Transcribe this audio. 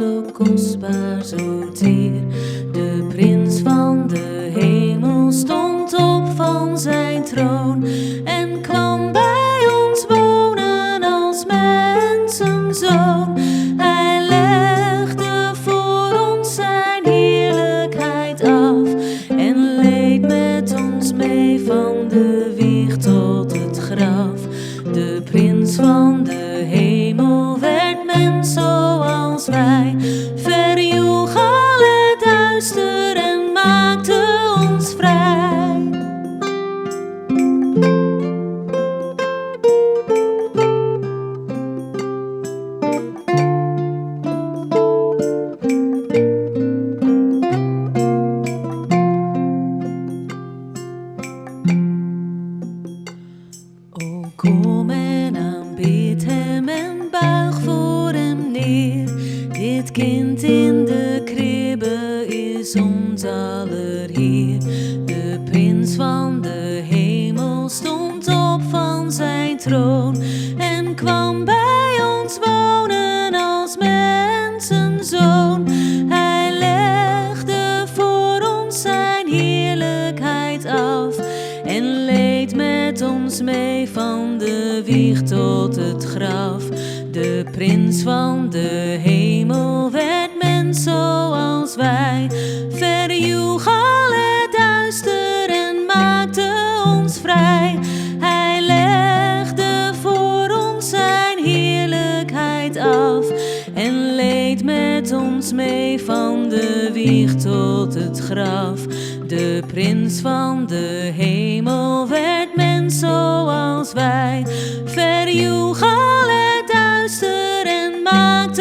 zo kostbaar, zo teer. De prins van de hemel stond op van zijn troon en kwam bij ons wonen als mensenzoon. Hij legde voor ons zijn heerlijkheid af en leed met ons mee van de wieg tot het graf. De prins van de hemel werd mens zoals wij, verjoeg al het duister en maakte ons vrij. O kom en aanbid hem en buig voor hem neer. Dit kind in de kribbe is ons aller Heer. De prins van de hemel stond op van zijn troon en kwam bij ons wonen als mensenzoon. Hij legde voor ons zijn heerlijkheid af en leed met ons mee van de wieg tot het graf. De prins van de hemel werd mens zoals wij, verjoeg al het duister en maakte ons vrij. Hij legde voor ons zijn heerlijkheid af en leed met ons mee van de wieg tot het graf. De prins van de hemel werd mens zoals wij, verjoeg al het duister en maakte